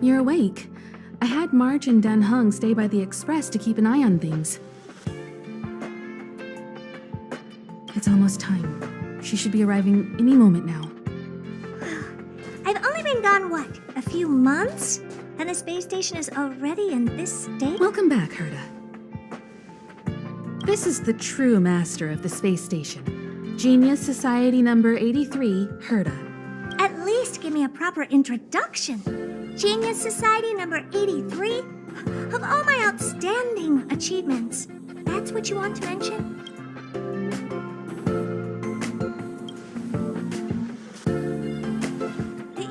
You're awake. I had March and Dan Hung stay by the express to keep an eye on things. It's almost time. She should be arriving any moment now. I've only been gone, what, a few months? And the space station is already in this state? Welcome back, Herta. This is the true master of the space station. Genius Society number 83, Herta. At least give me a proper introduction. Genius Society number 83? Of all my outstanding achievements, that's what you want to mention?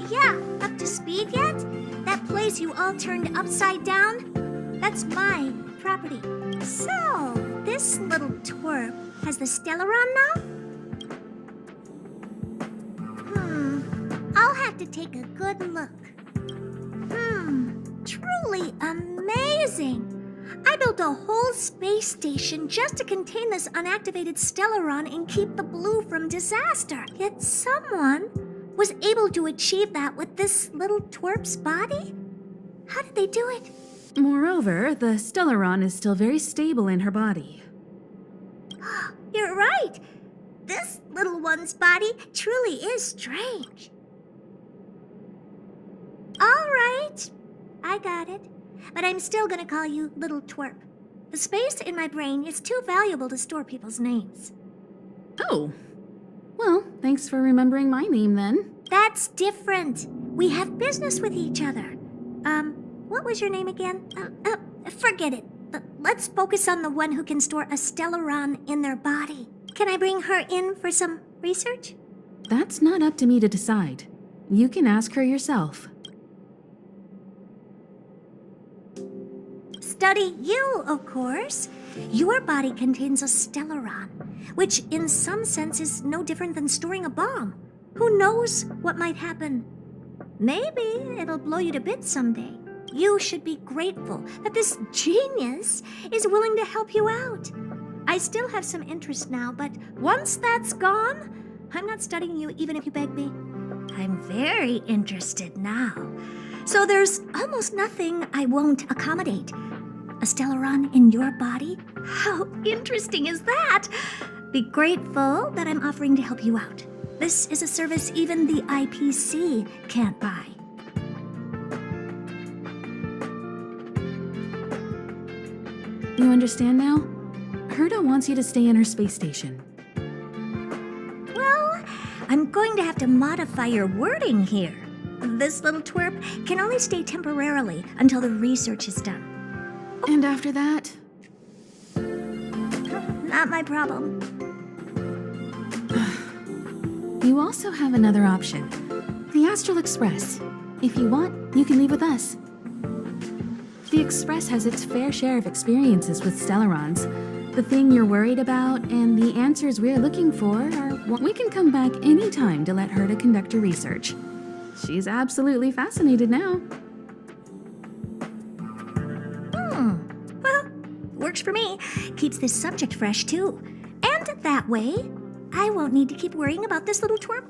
Yeah, up to speed yet? That place you all turned upside down? That's my property. So, this little twerp has the Stellaron now? I'll have to take a good look. Truly amazing. I built a whole space station just to contain this unactivated Stellaron and keep the blue from disaster. Yet someone was able to achieve that with this little twerp's body? How did they do it? Moreover, the Stellaron is still very stable in her body. You're right. This little one's body truly is strange. All right, I got it. But I'm still gonna call you Little Twerp. The space in my brain is too valuable to store people's names. Oh. Well, thanks for remembering my name then. That's different. We have business with each other. What was your name again? Forget it. Let's focus on the one who can store a Stellaron in their body. Can I bring her in for some research? That's not up to me to decide. You can ask her yourself. Study you, of course. Your body contains a Stellaron, which in some sense is no different than storing a bomb. Who knows what might happen? Maybe it'll blow you to bits someday. You should be grateful that this genius is willing to help you out. I still have some interest now, but once that's gone, I'm not studying you even if you beg me. I'm very interested now. So there's almost nothing I won't accommodate. A Stellaron in your body? How interesting is that? Be grateful that I'm offering to help you out. This is a service even the IPC can't buy. You understand now? Herta wants you to stay in her space station. Well, I'm going to have to modify your wording here. This little twerp can only stay temporarily until the research is done. And after that? Not my problem. You also have another option. The Astral Express. If you want, you can leave with us. The Express has its fair share of experiences with Stellarons. The thing you're worried about and the answers we're looking for are what we can come back anytime to let Herta conduct her research. She's absolutely fascinated now. Well, works for me. Keeps this subject fresh, too. And that way, I won't need to keep worrying about this little twerp.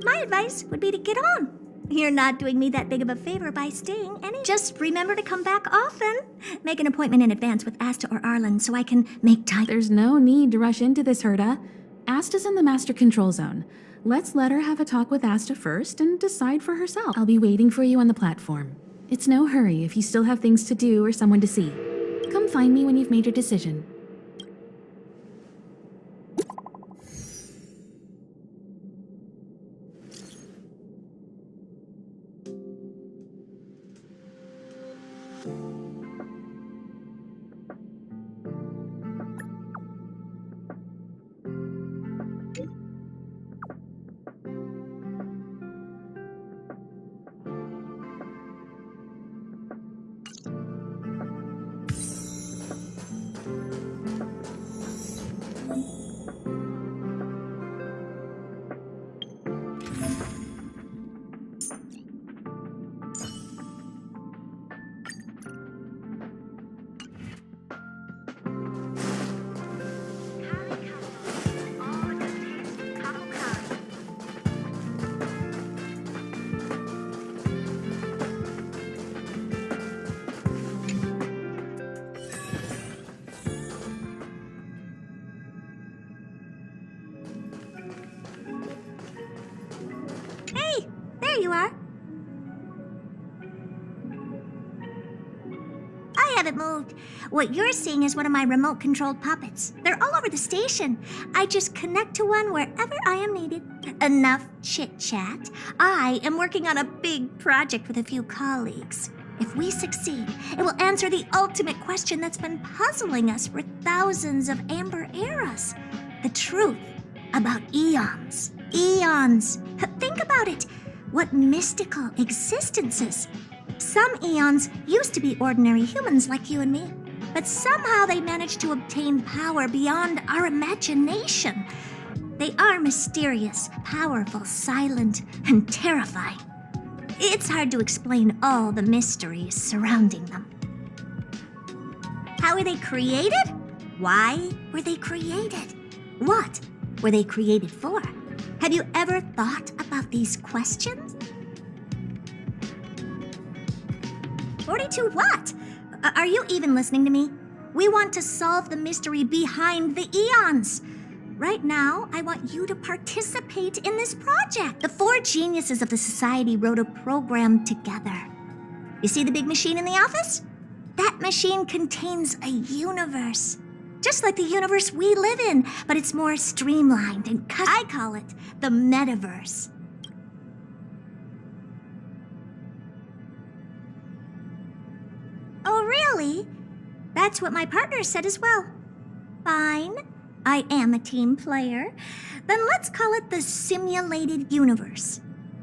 My advice would be to get on. You're not doing me that big of a favor by staying any. Just remember to come back often. Make an appointment in advance with Asta or Arlen so I can make time. There's no need to rush into this, Herta. Asta's in the master control zone. Let's let her have a talk with Asta first and decide for herself. I'll be waiting for you on the platform. It's no hurry if you still have things to do or someone to see. Come find me when you've made your decision. There you are. I haven't moved. What you're seeing is one of my remote-controlled puppets. They're all over the station. I just connect to one wherever I am needed. Enough chit-chat. I am working on a big project with a few colleagues. If we succeed, it will answer the ultimate question that's been puzzling us for thousands of amber eras. The truth about eons. Eons. Think about it. What mystical existences. Some eons used to be ordinary humans like you and me, but somehow they managed to obtain power beyond our imagination. They are mysterious, powerful, silent, and terrifying. It's hard to explain all the mysteries surrounding them. How were they created? Why were they created? What were they created for? Have you ever thought about these questions? 42 what? Are you even listening to me? We want to solve the mystery behind the eons. Right now, I want you to participate in this project. The 4 geniuses of the society wrote a program together. You see the big machine in the office? That machine contains a universe. Just like the universe we live in, but it's more streamlined and I call it the metaverse. Oh, really? That's what my partner said as well. Fine. I am a team player. Then let's call it the simulated universe.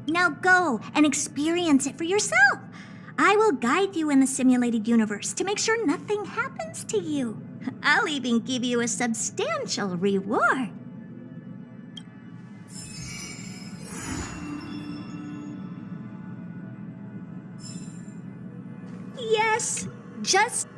Now go and experience it for yourself. I will guide you in the simulated universe to make sure nothing happens to you. I'll even give you a substantial reward. Yes, just...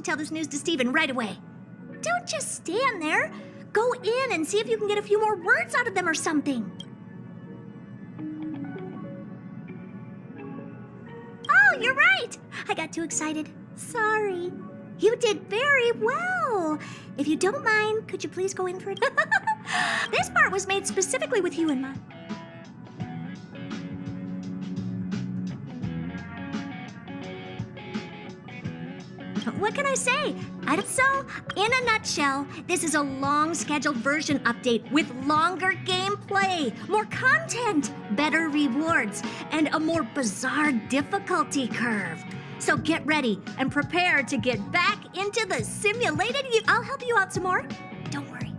tell this news to Steven right away. Don't just stand there. Go in and see if you can get a few more words out of them or something. Oh, you're right. I got too excited. Sorry. You did very well. If you don't mind, could you please go in for it? This part was made specifically with you in mind. What can I say? So, in a nutshell, this is a long scheduled version update with longer gameplay, more content, better rewards, and a more bizarre difficulty curve. So get ready and prepare to get back into the simulated. I'll help you out some more. Don't worry.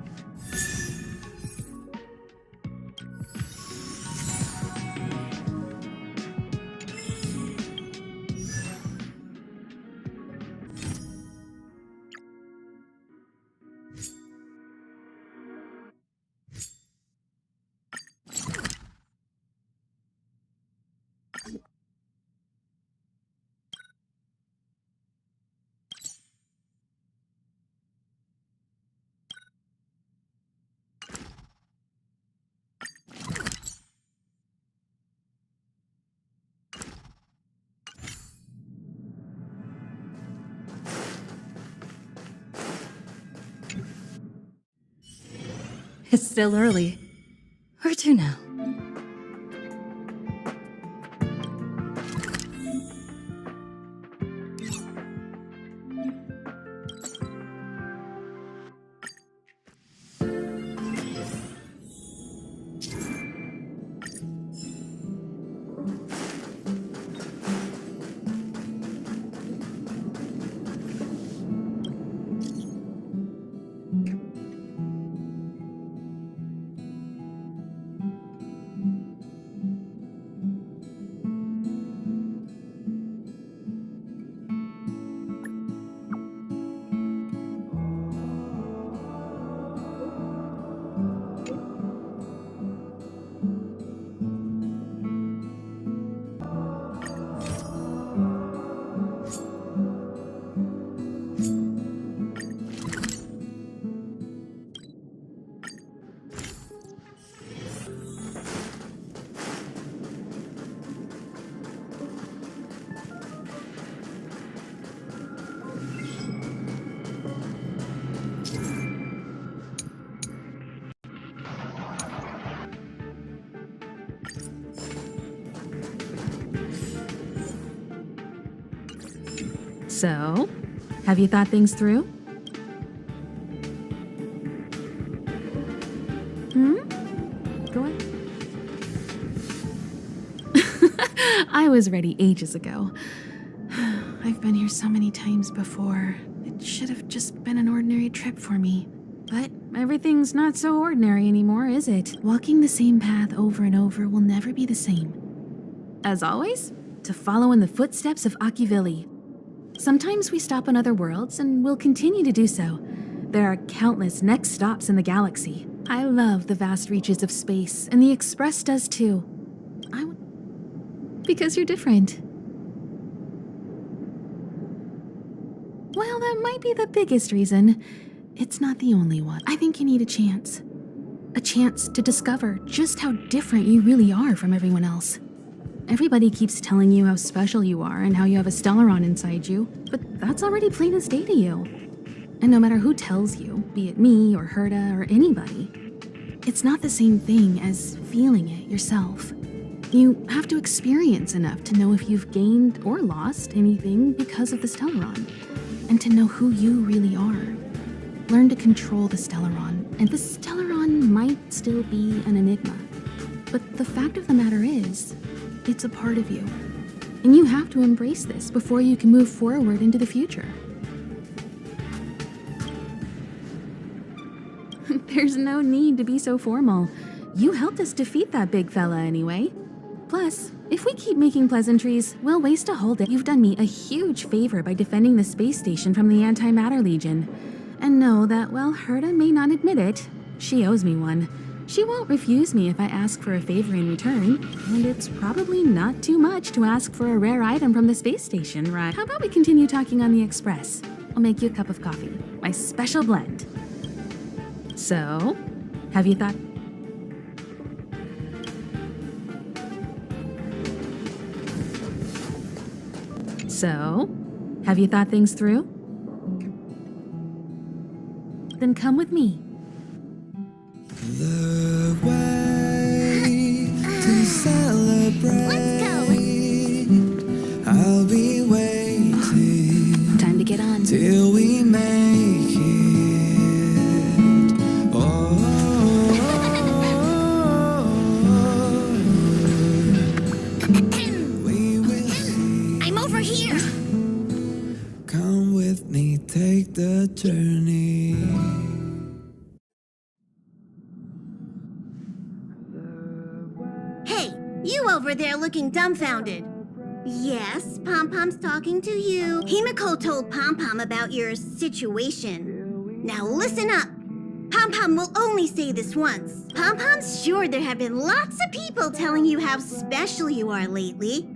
It's still early. Where to now? So, have you thought things through? Go on. I was ready ages ago. I've been here so many times before. It should have just been an ordinary trip for me. But everything's not so ordinary anymore, is it? Walking the same path over and over will never be the same. As always, to follow in the footsteps of Akivili. Sometimes we stop on other worlds, and we'll continue to do so. There are countless next stops in the galaxy. I love the vast reaches of space, and the Express does too. Because you're different. Well, that might be the biggest reason. It's not the only one. I think you need a chance. A chance to discover just how different you really are from everyone else. Everybody keeps telling you how special you are and how you have a Stellaron inside you, but that's already plain as day to you. And no matter who tells you, be it me or Herta or anybody, it's not the same thing as feeling it yourself. You have to experience enough to know if you've gained or lost anything because of the Stellaron, and to know who you really are. Learn to control the Stellaron, and the Stellaron might still be an enigma. But the fact of the matter is, it's a part of you. And you have to embrace this before you can move forward into the future. There's no need to be so formal. You helped us defeat that big fella anyway. Plus, if we keep making pleasantries, we'll waste a whole day. You've done me a huge favor by defending the space station from the Antimatter Legion. And know that while Herta may not admit it, she owes me one. She won't refuse me if I ask for a favor in return, and it's probably not too much to ask for a rare item from the space station, right? How about we continue talking on the Express? I'll make you a cup of coffee, my special blend. So, have you thought... So, have you thought things through? Then come with me. The way to celebrate. Let's go. I'll be waiting Time to get on. till we make it. Oh, we will see. I'm over here. Come with me, take the journey. Hey, you over there looking dumbfounded. Yes, Pom-Pom's talking to you. Himeko told Pom-Pom about your situation. Now listen up. Pom-Pom will only say this once. Pom-Pom's sure there have been lots of people telling you how special you are lately.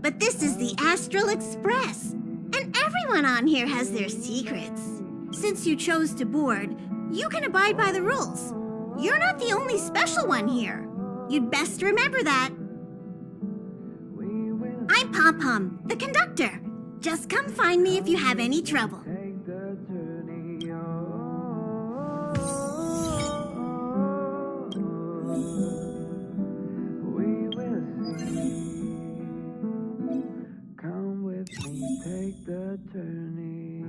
But this is the Astral Express, and everyone on here has their secrets. Since you chose to board, you can abide by the rules. You're not the only special one here. You'd best remember that. I'm Pom-Pom, the conductor. Just come find me if you have any trouble. Take the journey. We will see. Come with me, take the journey.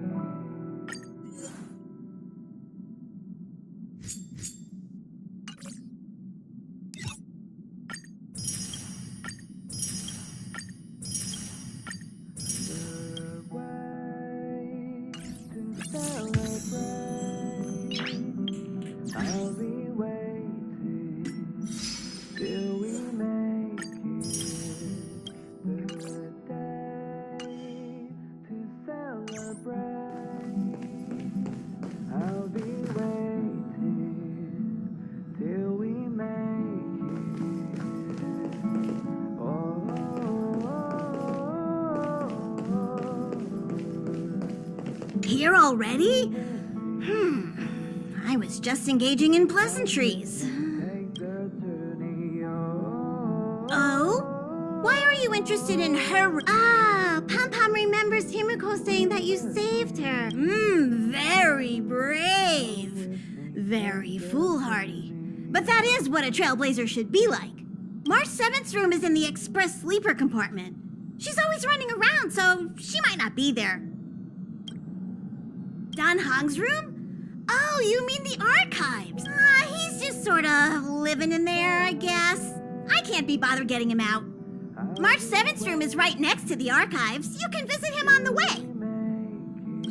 The way to celebrate. I'll be waiting till we make it. The day to celebrate. I'll be waiting till we make it. Oh. Here already? I was just engaging in pleasantries. Take the journey. Oh? Why are you interested in her? Ah, Pom-Pom remembers Himeko saying that you saved her. Very brave. Very foolhardy. But that is what a trailblazer should be like. March 7th's room is in the express sleeper compartment. She's always running around, so she might not be there. Don Hong's room? Oh, you mean the archives? He's just sort of living in there, I guess. I can't be bothered getting him out. March 7th's room is right next to the archives. You can visit him on the way.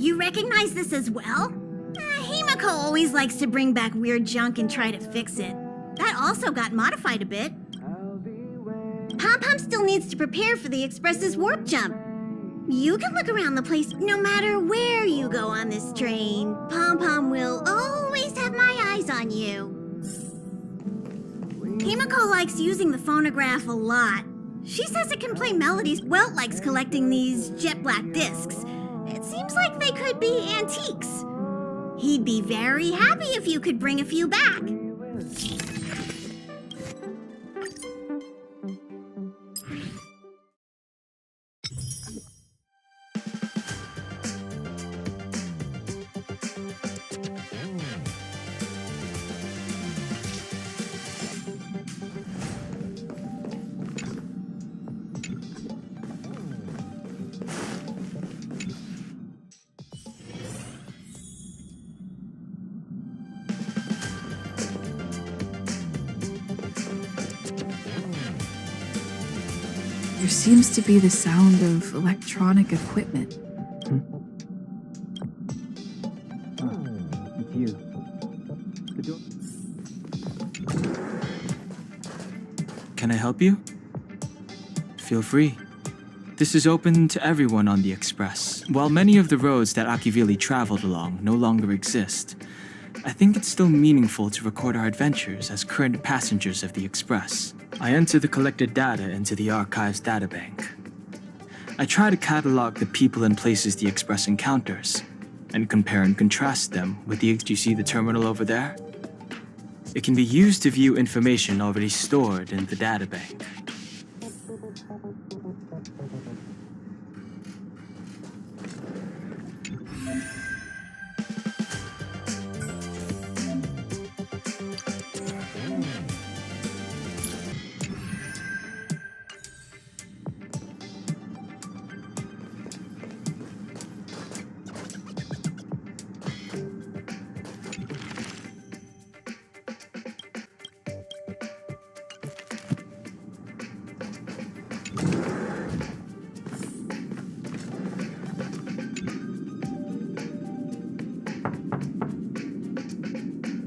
You recognize this as well? Himeko always likes to bring back weird junk and try to fix it. That also got modified a bit. Pom-Pom still needs to prepare for the Express's warp jump. You can look around the place no matter where you go on this train. Pom-Pom will always have my eyes on you. Himeko likes using the phonograph a lot. She says it can play melodies. Welt likes collecting these jet black discs. It seems like they could be antiques. He'd be very happy if you could bring a few back. There seems to be the sound of electronic equipment. It's you. The door. Can I help you? Feel free. This is open to everyone on the Express. While many of the roads that Akivili traveled along no longer exist, I think it's still meaningful to record our adventures as current passengers of the Express. I enter the collected data into the archive's databank. I try to catalog the people and places the Express encounters. and compare and contrast them with the... Do you see the terminal over there? It can be used to view information already stored in the databank.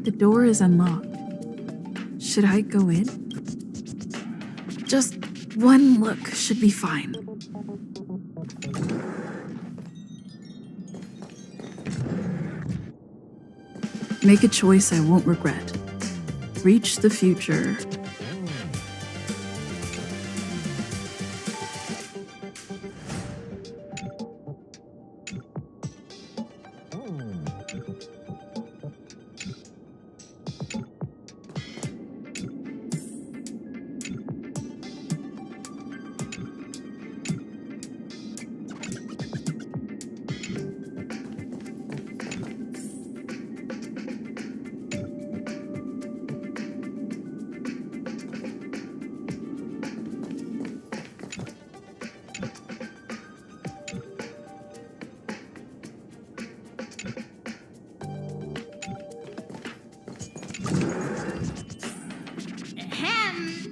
The door is unlocked. Should I go in? Just one look should be fine. Make a choice I won't regret. Reach the future.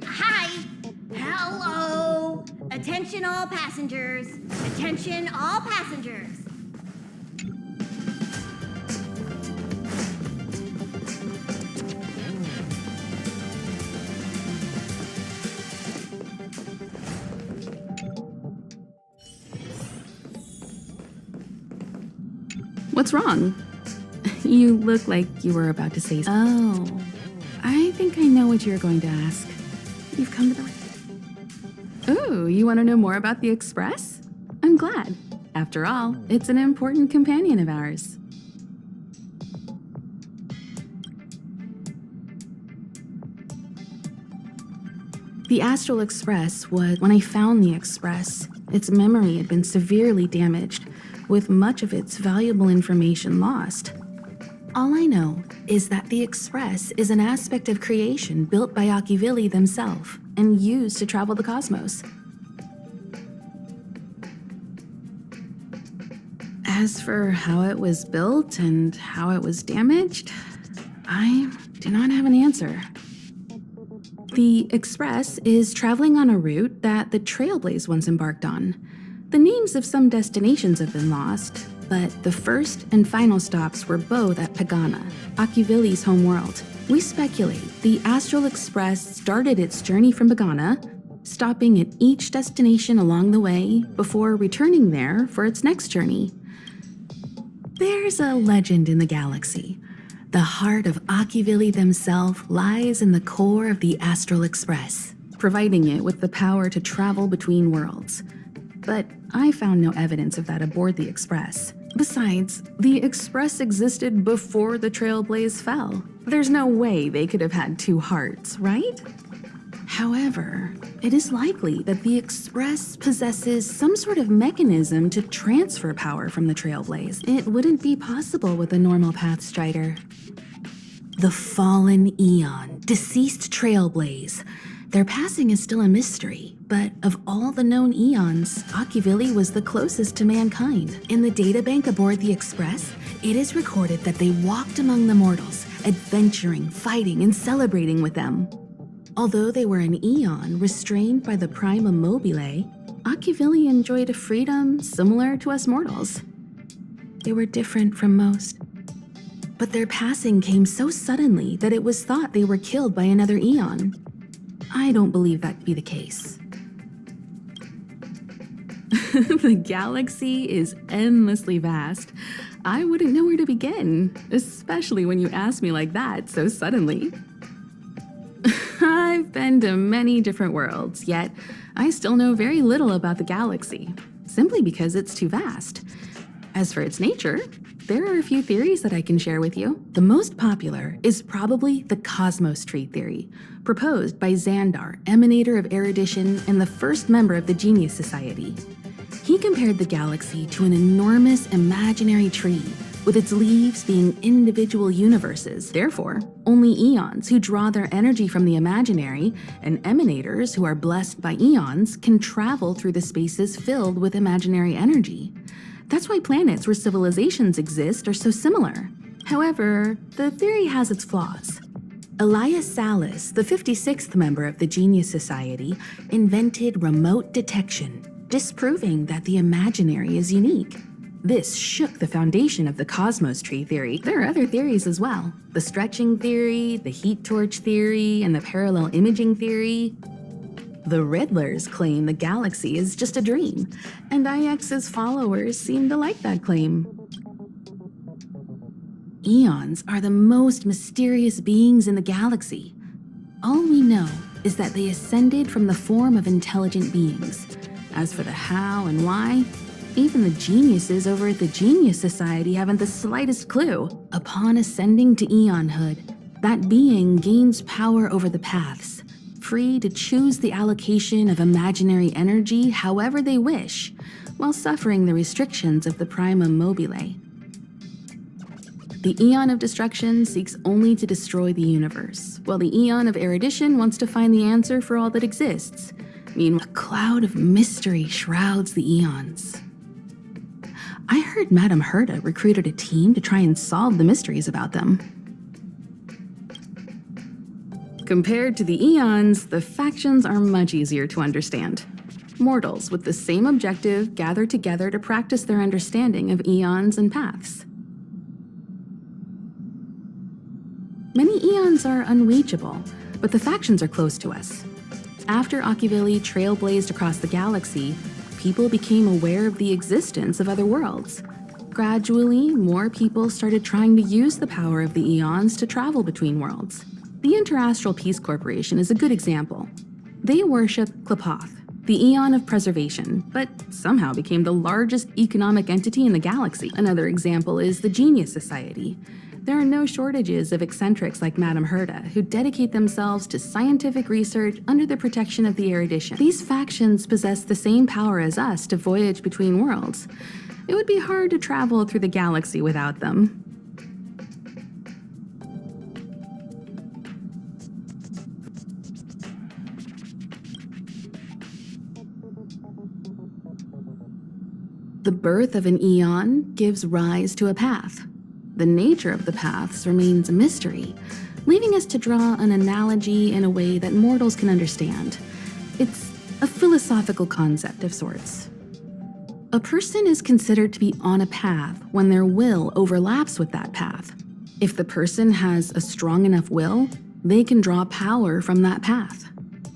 Hi. Hello. Attention all passengers. Attention all passengers. What's wrong? You look like you were about to say... Oh, I think I know what you're going to ask. You've come to the right... Ooh, you want to know more about the Express? I'm glad. After all, it's an important companion of ours. The Astral Express was... When I found the Express, its memory had been severely damaged, with much of its valuable information lost. All I know is that the Express is an aspect of creation built by Akivili themselves and used to travel the cosmos. As for how it was built and how it was damaged, I do not have an answer. The Express is traveling on a route that the Trailblaze once embarked on. The names of some destinations have been lost, but the first and final stops were both at Pagana, Akivili's homeworld. We speculate the Astral Express started its journey from Pagana, stopping at each destination along the way before returning there for its next journey. There's a legend in the galaxy. The heart of Akivili themselves lies in the core of the Astral Express, providing it with the power to travel between worlds. But I found no evidence of that aboard the Express. Besides, the Express existed before the Trailblaze fell. There's no way they could have had two hearts, right? However, it is likely that the Express possesses some sort of mechanism to transfer power from the Trailblaze. It wouldn't be possible with a normal Pathstrider. The fallen Eon, deceased Trailblaze. Their passing is still a mystery, but of all the known eons, Akivili was the closest to mankind. In the databank aboard the Express, it is recorded that they walked among the mortals, adventuring, fighting, and celebrating with them. Although they were an eon restrained by the Prima Mobile, Akivili enjoyed a freedom similar to us mortals. They were different from most. But their passing came so suddenly that it was thought they were killed by another eon. I don't believe that to be the case. The galaxy is endlessly vast. I wouldn't know where to begin, especially when you ask me like that so suddenly. I've been to many different worlds, yet I still know very little about the galaxy, simply because it's too vast. As for its nature, There are a few theories that I can share with you. The most popular is probably the cosmos tree theory, proposed by Xandar, emanator of erudition and the first member of the Genius Society. He compared the galaxy to an enormous imaginary tree, with its leaves being individual universes. Therefore, only eons who draw their energy from the imaginary and emanators who are blessed by eons can travel through the spaces filled with imaginary energy. That's why planets where civilizations exist are so similar. However, the theory has its flaws. Elias Salas, the 56th member of the Genius Society, invented remote detection, disproving that the imaginary is unique. This shook the foundation of the cosmos tree theory. There are other theories as well. The stretching theory, the heat torch theory, and the parallel imaging theory. The Riddlers claim the galaxy is just a dream, and IX's followers seem to like that claim. Eons are the most mysterious beings in the galaxy. All we know is that they ascended from the form of intelligent beings. As for the how and why, even the geniuses over at the Genius Society haven't the slightest clue. Upon ascending to eonhood, that being gains power over the paths, free to choose the allocation of imaginary energy however they wish, while suffering the restrictions of the primum mobile. The Eon of Destruction seeks only to destroy the universe, while the Eon of Erudition wants to find the answer for all that exists. Meanwhile, a cloud of mystery shrouds the eons. I heard Madame Herta recruited a team to try and solve the mysteries about them. Compared to the eons, the factions are much easier to understand. Mortals with the same objective gather together to practice their understanding of eons and paths. Many eons are unreachable, but the factions are close to us. After Akivili trailblazed across the galaxy, people became aware of the existence of other worlds. Gradually, more people started trying to use the power of the eons to travel between worlds. The Interastral Peace Corporation is a good example. They worship Klapoth, the Eon of Preservation, but somehow became the largest economic entity in the galaxy. Another example is the Genius Society. There are no shortages of eccentrics like Madame Herta, who dedicate themselves to scientific research under the protection of the erudition. These factions possess the same power as us to voyage between worlds. It would be hard to travel through the galaxy without them. The birth of an eon gives rise to a path. The nature of the paths remains a mystery, leaving us to draw an analogy in a way that mortals can understand. It's a philosophical concept of sorts. A person is considered to be on a path when their will overlaps with that path. If the person has a strong enough will, they can draw power from that path.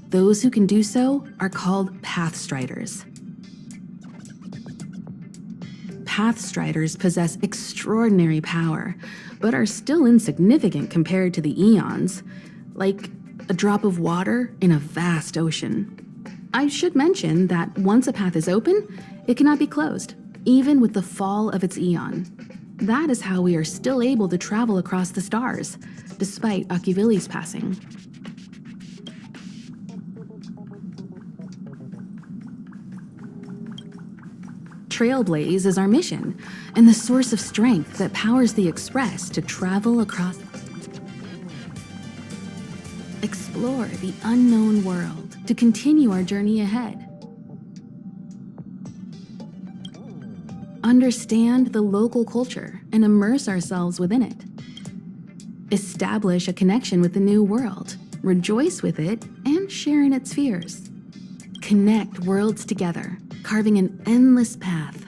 Those who can do so are called Pathstriders. Pathstriders possess extraordinary power, but are still insignificant compared to the eons, like a drop of water in a vast ocean. I should mention that once a path is open, it cannot be closed, even with the fall of its eon. That is how we are still able to travel across the stars, despite Akivili's passing. Trailblaze is our mission, and the source of strength that powers the Express to travel across. Explore the unknown world to continue our journey ahead. Understand the local culture and immerse ourselves within it. Establish a connection with the new world, rejoice with it, and share in its fears. Connect worlds together, carving an endless path.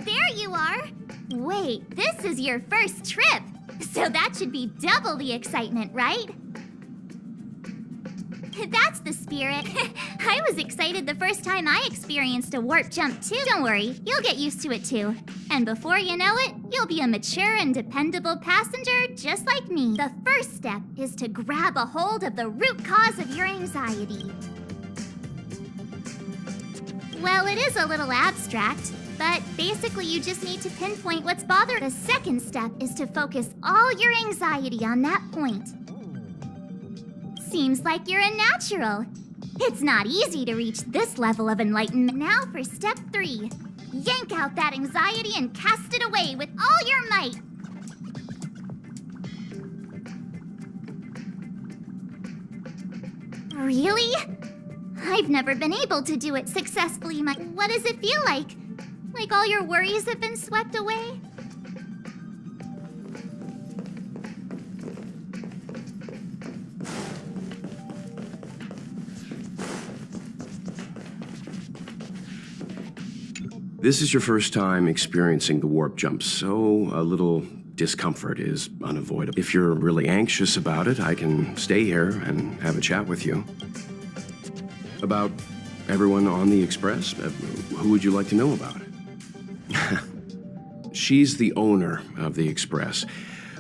There you are! Wait, this is your first trip! So that should be double the excitement, right? That's the spirit. I was excited the first time I experienced a warp jump too. Don't worry, you'll get used to it too. And before you know it, you'll be a mature and dependable passenger just like me. The first step is to grab a hold of the root cause of your anxiety. Well, it is a little abstract, but basically you just need to pinpoint what's bothering. The second step is to focus all your anxiety on that point. Seems like you're a natural. It's not easy to reach this level of enlightenment. Now for step 3. Yank out that anxiety and cast it away with all your might. Really? I've never been able to do it successfully. What does it feel like? Like all your worries have been swept away? This is your first time experiencing the warp jump, so a little discomfort is unavoidable. If you're really anxious about it, I can stay here and have a chat with you. About everyone on the Express? Who would you like to know about? She's the owner of the Express.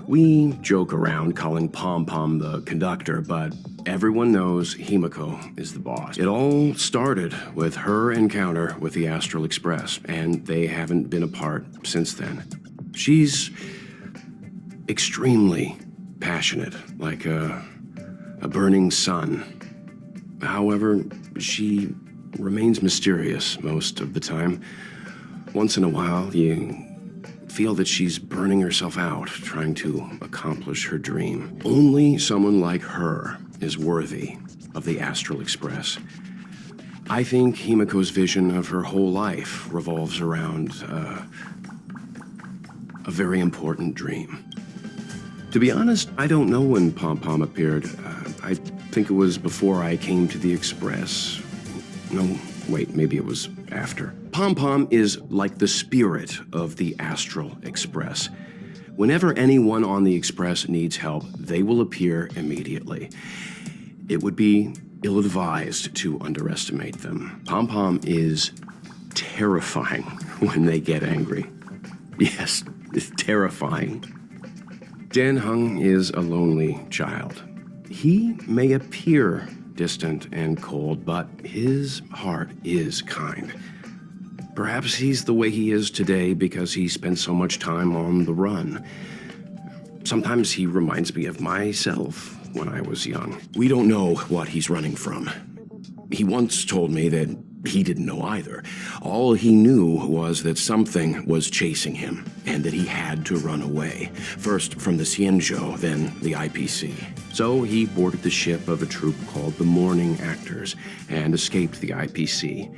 We joke around calling Pom Pom the conductor, but everyone knows Himeko is the boss. It all started with her encounter with the Astral Express, and they haven't been apart since then. She's extremely passionate, like a burning sun. However, she remains mysterious most of the time. Once in a while, you feel that she's burning herself out, trying to accomplish her dream. Only someone like her is worthy of the Astral Express. I think Himeko's vision of her whole life revolves around a very important dream. To be honest, I don't know when Pom Pom appeared. I think it was before I came to the Express. No, wait, maybe it was after. Pom Pom is like the spirit of the Astral Express. Whenever anyone on the Express needs help, they will appear immediately. It would be ill-advised to underestimate them. Pom Pom is terrifying when they get angry. Yes, it's terrifying. Dan Hung is a lonely child. He may appear distant and cold, but his heart is kind. Perhaps he's the way he is today because he spent so much time on the run. Sometimes he reminds me of myself when I was young. We don't know what he's running from. He once told me that he didn't know either. All he knew was that something was chasing him and that he had to run away. First from the Xianzhou, then the IPC. So he boarded the ship of a troop called the Morning Actors and escaped the IPC.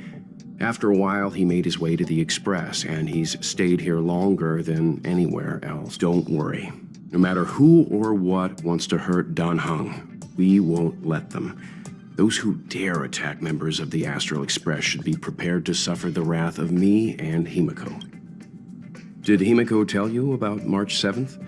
After a while, he made his way to the Express, and he's stayed here longer than anywhere else. Don't worry. No matter who or what wants to hurt Dan Hung, we won't let them. Those who dare attack members of the Astral Express should be prepared to suffer the wrath of me and Himeko. Did Himeko tell you about March 7th?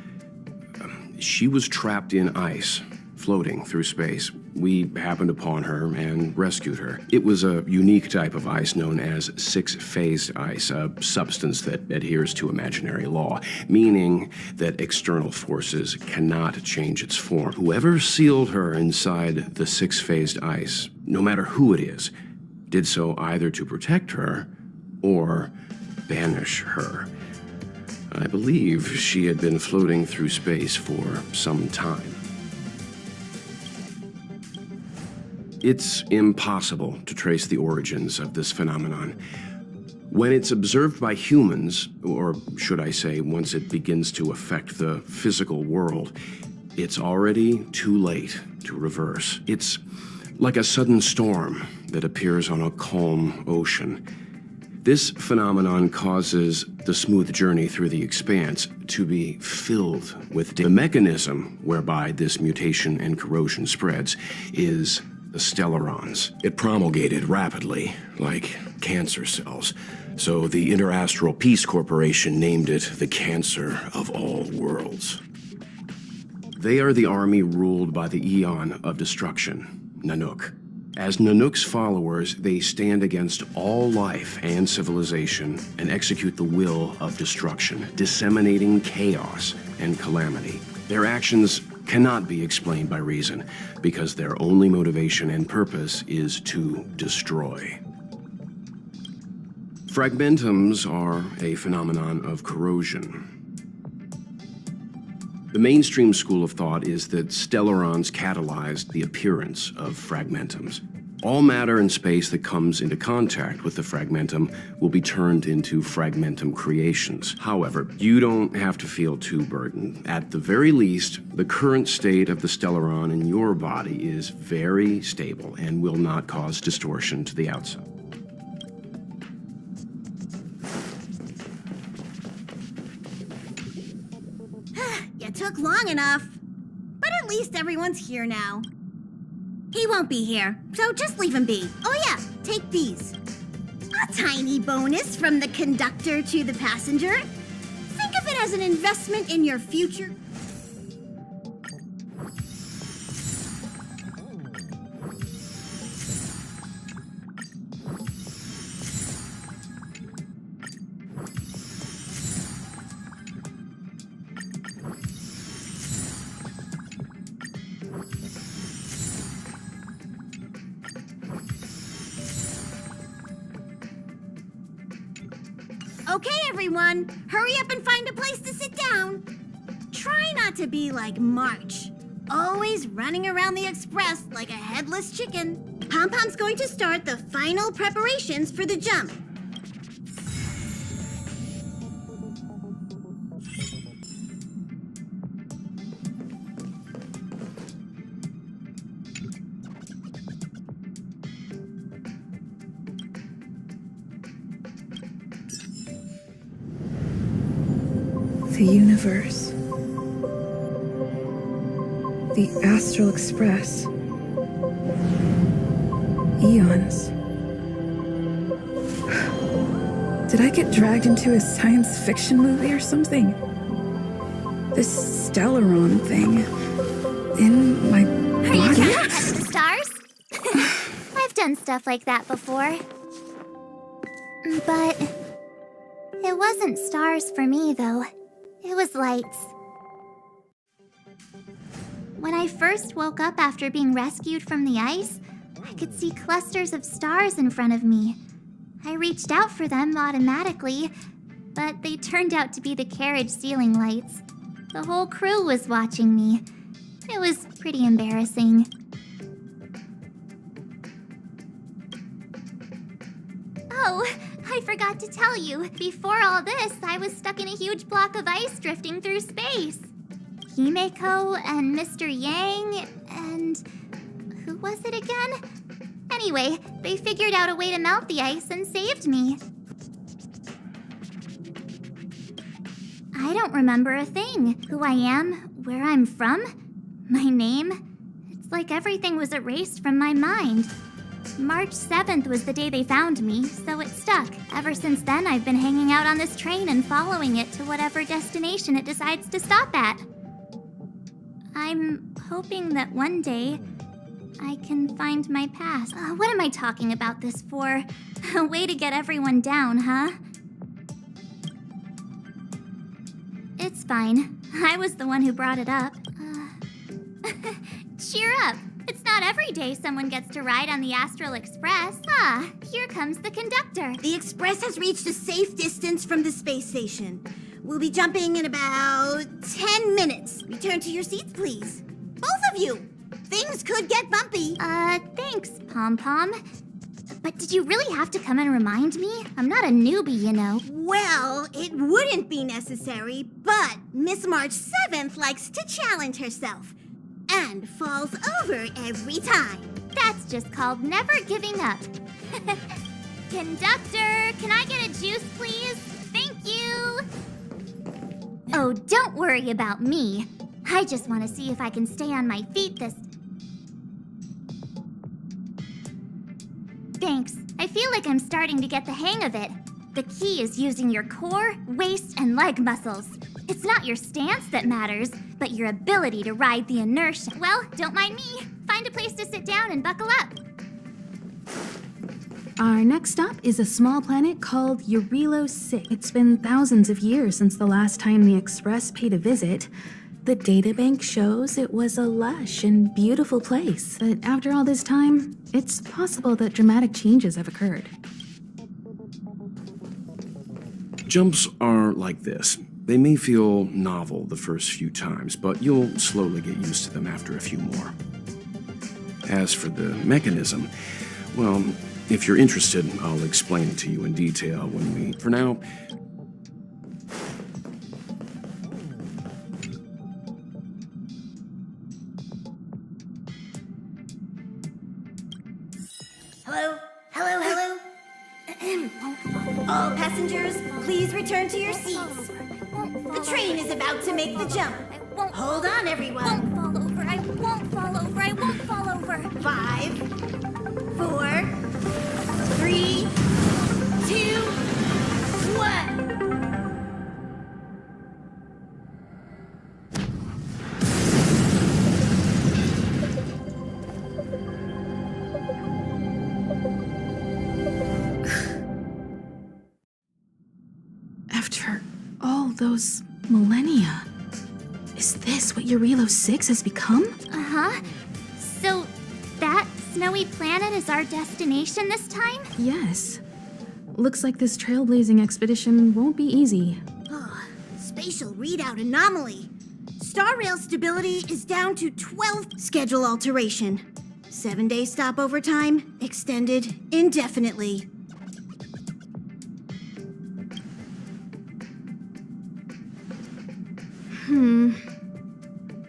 She was trapped in ice, floating through space. We happened upon her and rescued her. It was a unique type of ice known as six-phased ice, a substance that adheres to imaginary law, meaning that external forces cannot change its form. Whoever sealed her inside the six-phased ice, no matter who it is, did so either to protect her or banish her. I believe she had been floating through space for some time. It's impossible to trace the origins of this phenomenon. When it's observed by humans, or should I say, once it begins to affect the physical world, it's already too late to reverse. It's like a sudden storm that appears on a calm ocean. This phenomenon causes the smooth journey through the expanse to be filled with the mechanism whereby this mutation and corrosion spreads is the stellarons. It promulgated rapidly, like cancer cells, so the Interastral Peace Corporation named it the Cancer of All Worlds. They are the army ruled by the Eon of Destruction, Nanook. As Nanook's followers, they stand against all life and civilization and execute the will of destruction, disseminating chaos and calamity. Their actions cannot be explained by reason, because their only motivation and purpose is to destroy. Fragmentums are a phenomenon of corrosion. The mainstream school of thought is that stellarons catalyzed the appearance of fragmentums. All matter in space that comes into contact with the fragmentum will be turned into fragmentum creations. However, you don't have to feel too burdened. At the very least, the current state of the stellaron in your body is very stable and will not cause distortion to the outside. It took long enough. But at least everyone's here now. He won't be here, so just leave him be. Oh yeah, take these. A tiny bonus from the conductor to the passenger. Think of it as an investment in your future. Okay, everyone, hurry up and find a place to sit down. Try not to be like March, always running around the express like a headless chicken. Pom-Pom's going to start the final preparations for the jump. The universe. The Astral Express. Eons. Did I get dragged into a science fiction movie or something? This Stellaron thing in my Are you body? trying to touch the stars? I've done stuff like that before. But it wasn't stars for me, though. It was lights. When I first woke up after being rescued from the ice, I could see clusters of stars in front of me. I reached out for them automatically, but they turned out to be the carriage ceiling lights. The whole crew was watching me. It was pretty embarrassing. Oh, I forgot to tell you. Before all this, I was stuck in a huge block of ice drifting through space. Himeko and Mr. Yang and... who was it again? Anyway, they figured out a way to melt the ice and saved me. I don't remember a thing. Who I am, where I'm from, my name. It's like everything was erased from my mind. March 7th was the day they found me, so it stuck. Ever since then, I've been hanging out on this train and following it to whatever destination it decides to stop at. I'm hoping that one day I can find my past. What am I talking about this for? A way to get everyone down, huh? It's fine. I was the one who brought it up. Cheer up. It's not every day someone gets to ride on the Astral Express. Ah, here comes the conductor. The express has reached a safe distance from the space station. We'll be jumping in about 10 minutes. Return to your seats, please. Both of you. Things could get bumpy. Thanks, Pom-Pom. But did you really have to come and remind me? I'm not a newbie, you know. Well, it wouldn't be necessary, but Miss March 7th likes to challenge herself. And falls over every time. That's just called never giving up. Conductor, can I get a juice, please? Thank you. Oh, don't worry about me. I just want to see if I can stay on my feet this... Thanks. I feel like I'm starting to get the hang of it. The key is using your core, waist, and leg muscles. It's not your stance that matters, but your ability to ride the inertia. Well, don't mind me. Find a place to sit down and buckle up. Our next stop is a small planet called Eurilo 6. It's been thousands of years since the last time the Express paid a visit. The databank shows it was a lush and beautiful place. But after all this time, it's possible that dramatic changes have occurred. Jumps are like this. They may feel novel the first few times, but you'll slowly get used to them after a few more. As for the mechanism, well, if you're interested, I'll explain it to you in detail when we... For now... Hello? Hello, hello? All passengers, please return to your seats. The train is about to make the jump. Hold on, everyone. I won't fall over. I won't fall over. 5, 4, 3, 2, 1. After all those millennia, is this what Eurilo 6 has become? Uh-huh. So, that snowy planet is our destination this time? Yes. Looks like this trailblazing expedition won't be easy. Spatial readout anomaly. Starrail stability is down to 12th schedule alteration. 7-day stopover time extended indefinitely.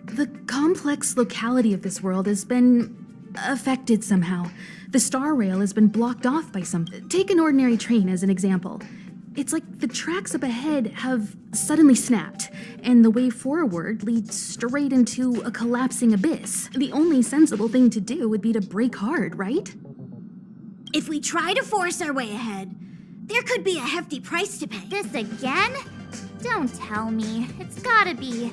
The complex locality of this world has been affected somehow. The star rail has been blocked off by something. Take an ordinary train as an example. It's like the tracks up ahead have suddenly snapped, and the way forward leads straight into a collapsing abyss. The only sensible thing to do would be to brake hard, right? If we try to force our way ahead, there could be a hefty price to pay. This again? Don't tell me. It's gotta be.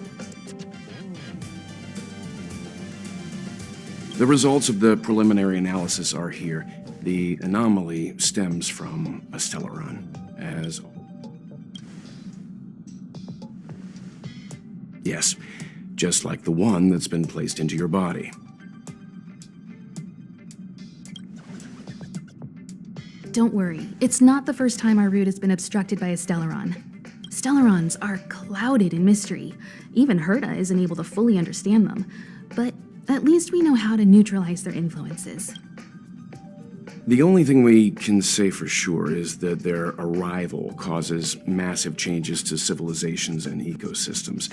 The results of the preliminary analysis are here. The anomaly stems from a stellaron, as... Yes, just like the one that's been placed into your body. Don't worry, it's not the first time our route has been obstructed by a stellaron. Stellarons are clouded in mystery. Even Herta isn't able to fully understand them. But at least we know how to neutralize their influences. The only thing we can say for sure is that their arrival causes massive changes to civilizations and ecosystems.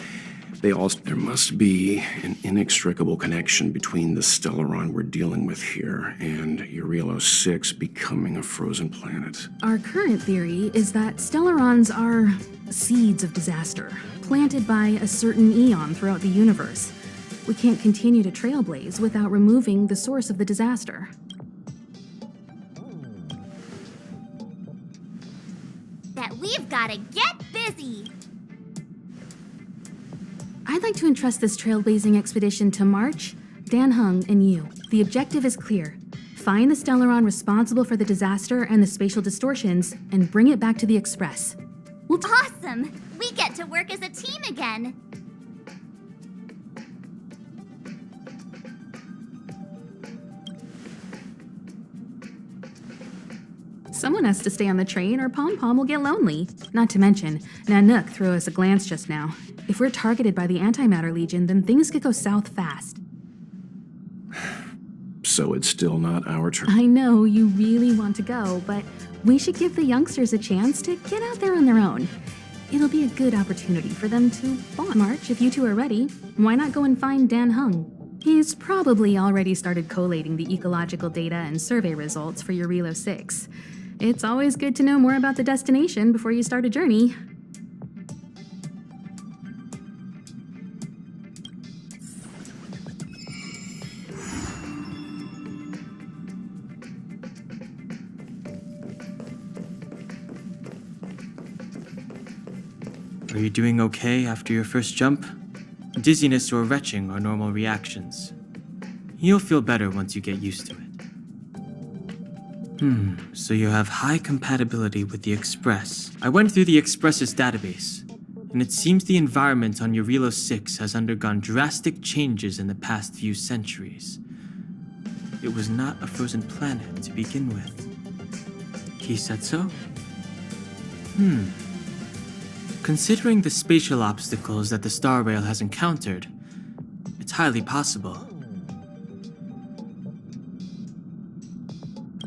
There must be an inextricable connection between the stellaron we're dealing with here and Eurilo 6 becoming a frozen planet. Our current theory is that stellarons are seeds of disaster, planted by a certain eon throughout the universe. We can't continue to trailblaze without removing the source of the disaster. That we've gotta get busy. I'd like to entrust this trailblazing expedition to March, Dan Hung, and you. The objective is clear. Find the stellaron responsible for the disaster and the spatial distortions, and bring it back to the Express. Awesome! We get to work as a team again. Someone has to stay on the train or Pom Pom will get lonely. Not to mention, Nanook threw us a glance just now. If we're targeted by the Antimatter Legion, then things could go south fast. So it's still not our turn. I know you really want to go, but we should give the youngsters a chance to get out there on their own. It'll be a good opportunity for them to bond. March, if you two are ready, why not go and find Dan Hung? He's probably already started collating the ecological data and survey results for Eurilo 6. It's always good to know more about the destination before you start a journey. Are you doing okay after your first jump? Dizziness or retching are normal reactions. You'll feel better once you get used to it. So you have high compatibility with the Express. I went through the Express's database, and it seems the environment on Eurilo 6 has undergone drastic changes in the past few centuries. It was not a frozen planet to begin with. He said so? Considering the spatial obstacles that the Starrail has encountered, it's highly possible.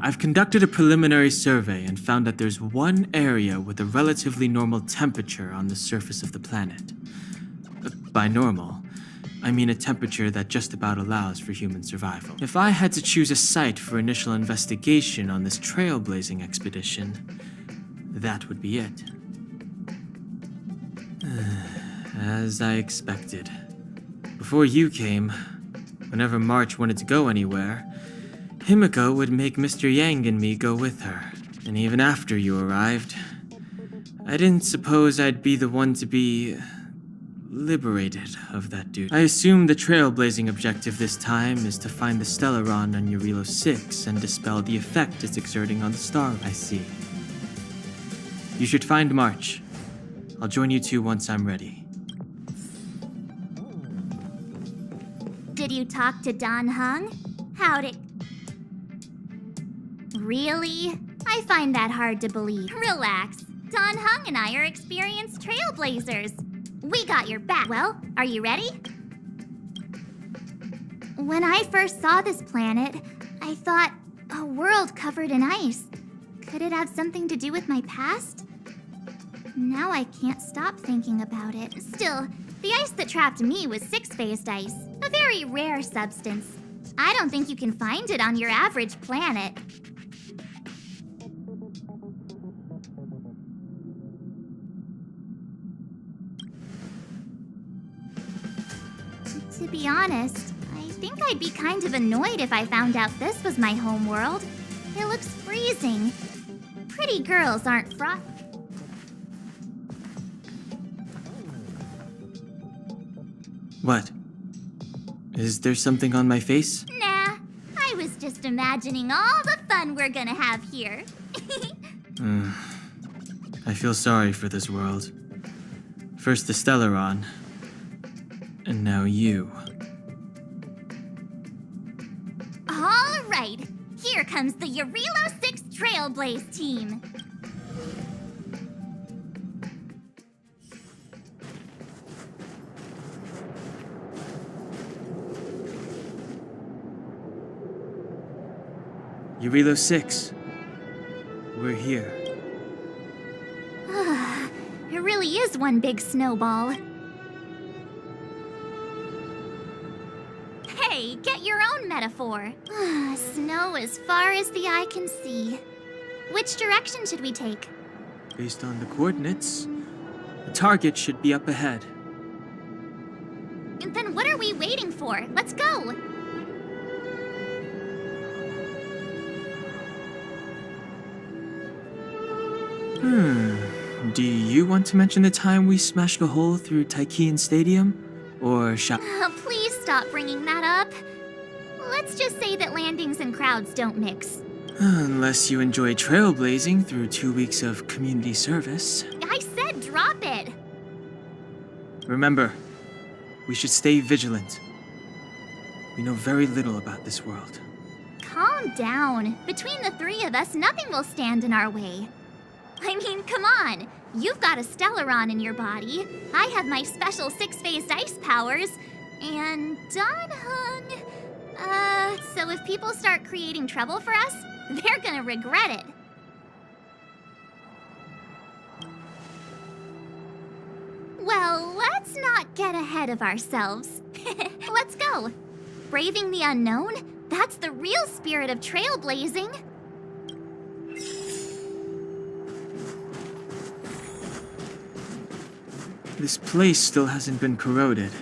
I've conducted a preliminary survey and found that there's one area with a relatively normal temperature on the surface of the planet. By normal, I mean a temperature that just about allows for human survival. If I had to choose a site for initial investigation on this trailblazing expedition, that would be it. As I expected. Before you came, whenever March wanted to go anywhere, Himeko would make Mr. Yang and me go with her. And even after you arrived, I didn't suppose I'd be the one to be liberated of that duty. I assume the trailblazing objective this time is to find the Stellaron on Eurilo 6 and dispel the effect it's exerting on the star. I see. You should find March. I'll join you two once I'm ready. Did you talk to Don Hung? How'd it... Really? I find that hard to believe. Relax. Don Hung and I are experienced trailblazers. We got your back. Well, are you ready? When I first saw this planet, I thought, a world covered in ice. Could it have something to do with my past? Now I can't stop thinking about it. Still, the ice that trapped me was six-phased ice, a very rare substance. I don't think you can find it on your average planet. To be honest, I think I'd be kind of annoyed if I found out this was my home world. It looks freezing. Pretty girls aren't frosty. What? Is there something on my face? Nah, I was just imagining all the fun we're gonna have here. I feel sorry for this world. First the Stellaron, and now you. All right, here comes the Eurilo 6 Trailblaze team. Eurilo 6. We're here. It really is one big snowball. Hey, get your own metaphor. Snow as far as the eye can see. Which direction should we take? Based on the coordinates, the target should be up ahead. Then what are we waiting for? Let's go! Do you want to mention the time we smashed a hole through Taikian Stadium? Or shall... Please stop bringing that up. Let's just say that landings and crowds don't mix. Unless you enjoy trailblazing through 2 weeks of community service. I said drop it! Remember, we should stay vigilant. We know very little about this world. Calm down. Between the three of us, nothing will stand in our way. I mean, come on. You've got a Stellaron in your body. I have my special six-phased ice powers. And Don Hung... so if people start creating trouble for us, they're gonna regret it. Well, let's not get ahead of ourselves. Let's go. Braving the unknown, that's the real spirit of trailblazing. This place still hasn't been corroded,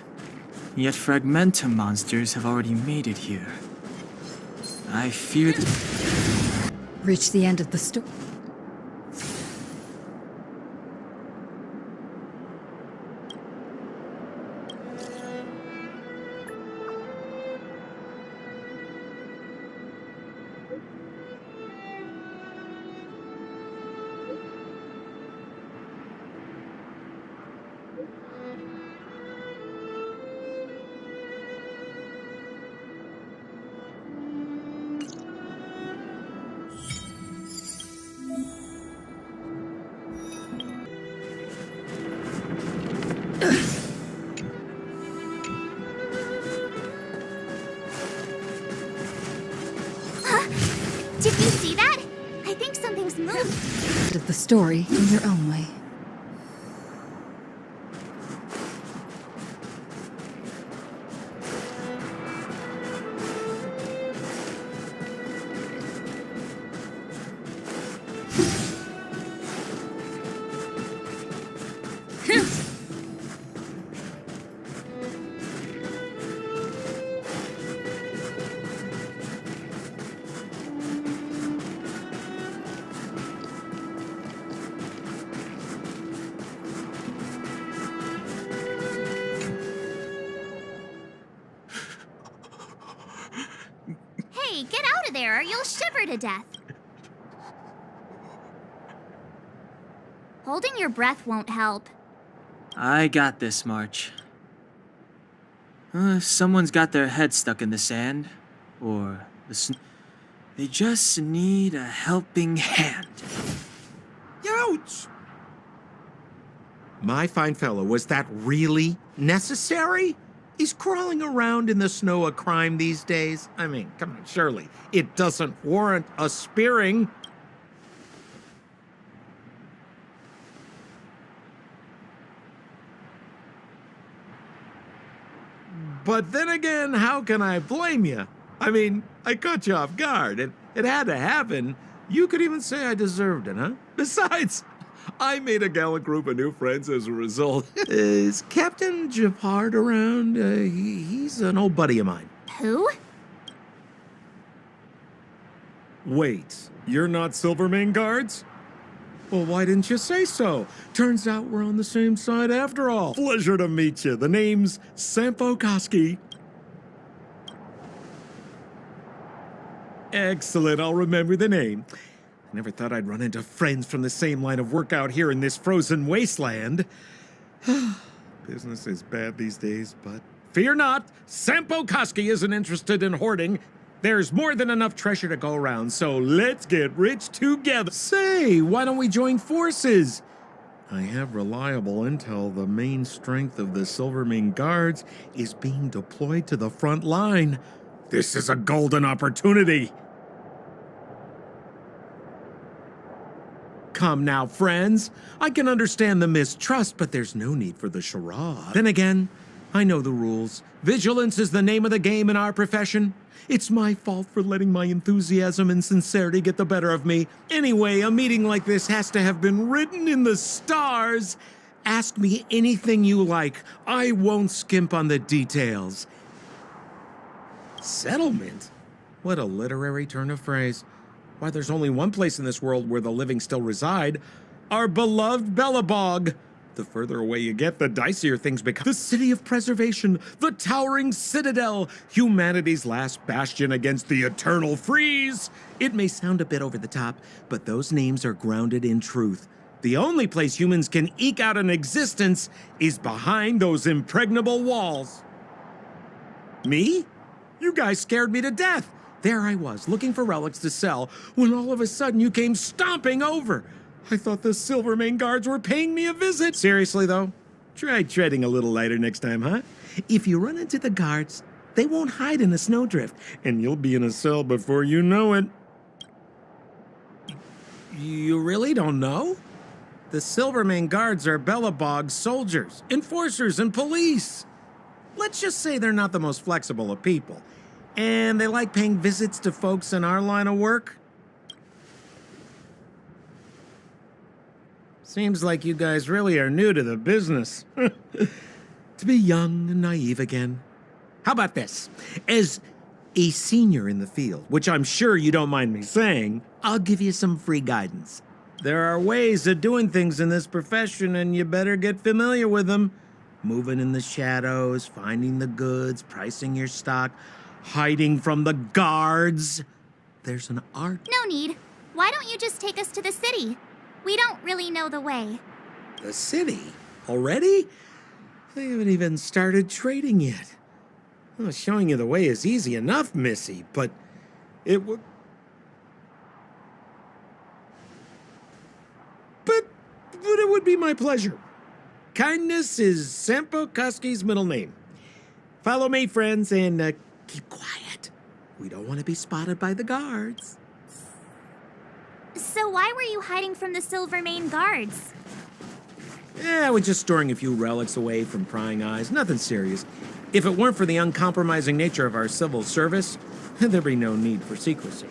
yet fragmentum monsters have already made it here. I fear that... Reach the end of the story. Did you see that? I think something's moved. Of the story in your own way. Hey, get out of there or you'll shiver to death. Holding your breath won't help. I got this, March. If someone's got their head stuck in the sand, or they just need a helping hand. Ouch! My fine fellow, was that really necessary? Is crawling around in the snow a crime these days? I mean, come on, surely. It doesn't warrant a spearing. But then again, how can I blame you? I mean, I caught you off guard. It had to happen. You could even say I deserved it, huh? Besides, I made a gallant group of new friends as a result. Is Captain Japard around? He's an old buddy of mine. Who? Wait, you're not Silvermane guards? Well, why didn't you say so? Turns out we're on the same side after all. Pleasure to meet you. The name's Sampo Koski. Excellent, I'll remember the name. I never thought I'd run into friends from the same line of work out here in this frozen wasteland. Business is bad these days, but fear not, Sampo Koski isn't interested in hoarding. There's more than enough treasure to go around, so let's get rich together. Say, why don't we join forces? I have reliable intel the main strength of the Silvermane Guards is being deployed to the front line. This is a golden opportunity. Come now, friends. I can understand the mistrust, but there's no need for the charade. Then again, I know the rules. Vigilance is the name of the game in our profession. It's my fault for letting my enthusiasm and sincerity get the better of me. Anyway, a meeting like this has to have been written in the stars. Ask me anything you like. I won't skimp on the details. Settlement? What a literary turn of phrase. Why, there's only one place in this world where the living still reside. Our beloved Bellabog. The further away you get, the dicier things become. The city of preservation, the towering citadel, humanity's last bastion against the eternal freeze. It may sound a bit over the top, but those names are grounded in truth. The only place humans can eke out an existence is behind those impregnable walls. Me? You guys scared me to death. There I was, looking for relics to sell, when all of a sudden you came stomping over. I thought the Silvermane Guards were paying me a visit. Seriously, though, try treading a little lighter next time, huh? If you run into the guards, they won't hide in a snowdrift, and you'll be in a cell before you know it. You really don't know? The Silvermane Guards are Bellabog's soldiers, enforcers, and police. Let's just say they're not the most flexible of people, and they like paying visits to folks in our line of work. Seems like you guys really are new to the business. To be young and naive again. How about this? As a senior in the field, which I'm sure you don't mind me saying, I'll give you some free guidance. There are ways of doing things in this profession, and you better get familiar with them. Moving in the shadows, finding the goods, pricing your stock, hiding from the guards. There's an art. No need. Why don't you just take us to the city? We don't really know the way. The city? Already? I haven't even started trading yet. Well, showing you the way is easy enough, Missy, but it would... But it would be my pleasure. Kindness is Sampo Koski's middle name. Follow me, friends, and keep quiet. We don't want to be spotted by the guards. So why were you hiding from the Silvermane guards? Yeah, we're just storing a few relics away from prying eyes. Nothing serious. If it weren't for the uncompromising nature of our civil service, there'd be no need for secrecy.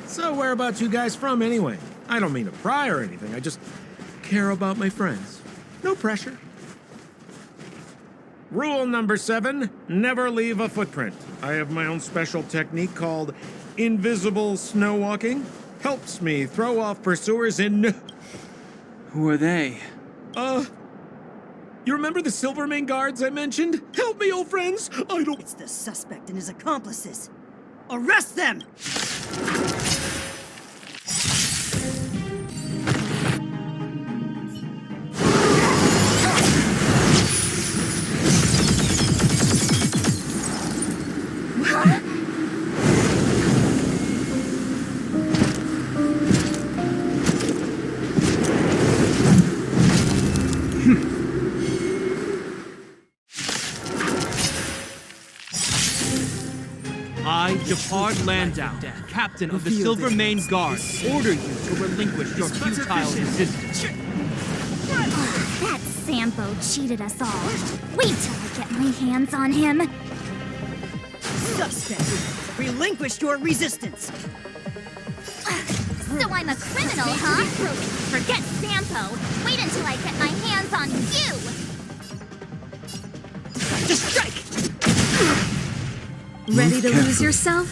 So whereabouts you guys from, anyway? I don't mean to pry or anything. I just care about my friends. No pressure. Rule number 7, never leave a footprint. I have my own special technique called invisible snow walking. Helps me throw off pursuers in... Who are they? You remember the Silvermane guards I mentioned? Help me, old friends! I don't... It's the suspect and his accomplices. Arrest them! I, Jafar Landau, captain of the Silvermane Guard, order you to relinquish your futile resistance. That Sampo cheated us all. Wait till I get my hands on him. Suspect, relinquish your resistance. So I'm a criminal, huh? Forget Sampo. Wait until I get my hands on you. Just strike! Ready to lose yourself?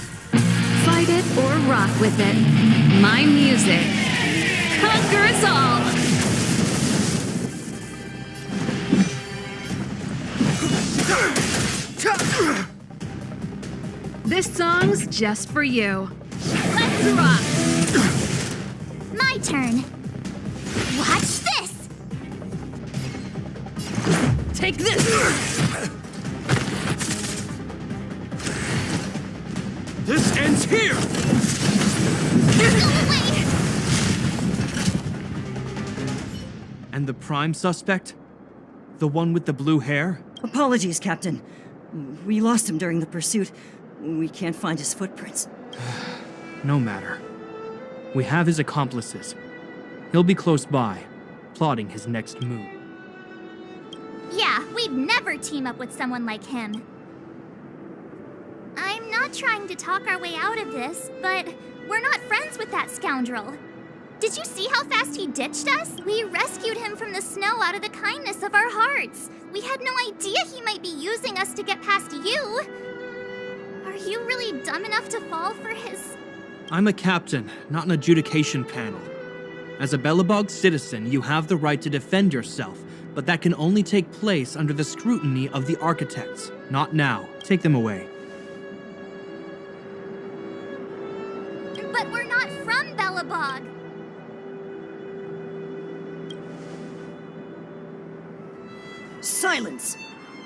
Fight it or rock with it. My music conquers all. This song's just for you. Let's rock. My turn. Watch this. Take this! This ends here! Go away. And the prime suspect? The one with the blue hair? Apologies, Captain. We lost him during the pursuit. We can't find his footprints. No matter. We have his accomplices. He'll be close by, plotting his next move. Yeah, we'd never team up with someone like him. I'm not trying to talk our way out of this, but we're not friends with that scoundrel. Did you see how fast he ditched us? We rescued him from the snow out of the kindness of our hearts. We had no idea he might be using us to get past you. Are you really dumb enough to fall for his... I'm a captain, not an adjudication panel. As a Belobog citizen, you have the right to defend yourself, but that can only take place under the scrutiny of the architects. Not now. Take them away. But we're not from Belobog. Silence!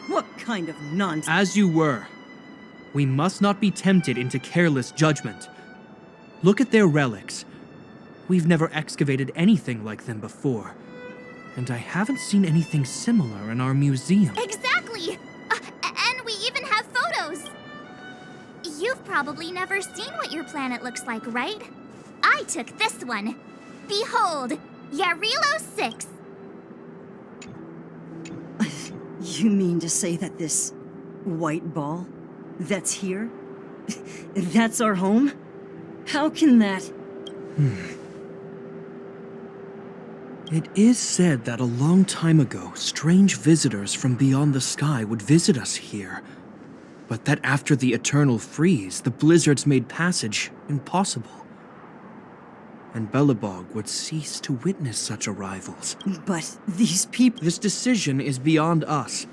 What kind of nonsense? As you were. We must not be tempted into careless judgment. Look at their relics. We've never excavated anything like them before. And I haven't seen anything similar in our museum. Exactly! And we even have photos! You've probably never seen what your planet looks like, right? I took this one. Behold, Yarilo 6. You mean to say that this white ball that's here, that's our home? How can that... It is said that a long time ago, strange visitors from beyond the sky would visit us here. But that after the eternal freeze, the blizzards made passage impossible. And Belobog would cease to witness such arrivals. But these people... This decision is beyond us.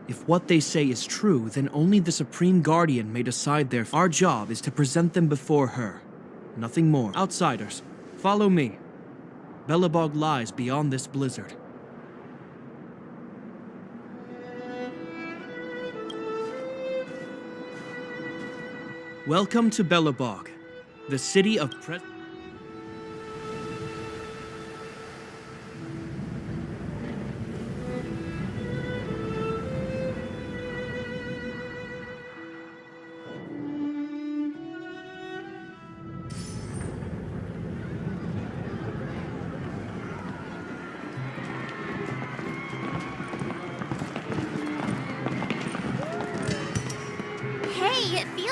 If what they say is true, then only the Supreme Guardian may decide their... Our job is to present them before her. Nothing more. Outsiders, follow me. Belobog lies beyond this blizzard. Welcome to Belobog, the city of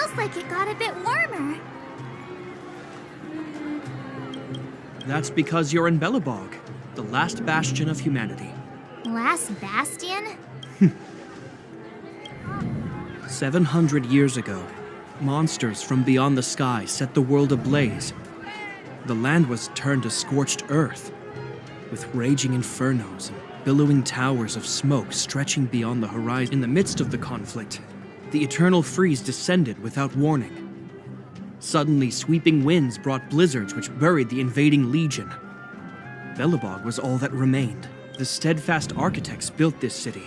feels like it got a bit warmer. That's because you're in Belobog, the last bastion of humanity. Last bastion? 700 years ago, monsters from beyond the sky set the world ablaze. The land was turned to scorched earth, with raging infernos and billowing towers of smoke stretching beyond the horizon. In the midst of the conflict, the eternal freeze descended without warning. Suddenly, sweeping winds brought blizzards which buried the invading legion. Belobog was all that remained. The steadfast architects built this city.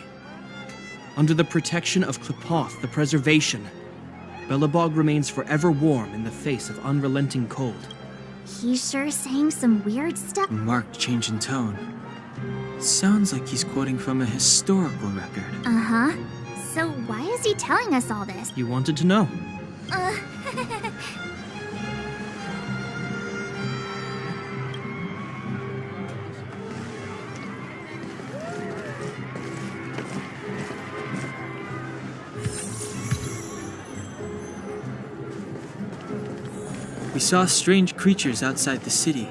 Under the protection of Klepoth, the Preservation, Belobog remains forever warm in the face of unrelenting cold. He's sure saying some weird stuff. A marked change in tone. Sounds like he's quoting from a historical record. Uh-huh. So why is he telling us all this? You wanted to know. We saw strange creatures outside the city.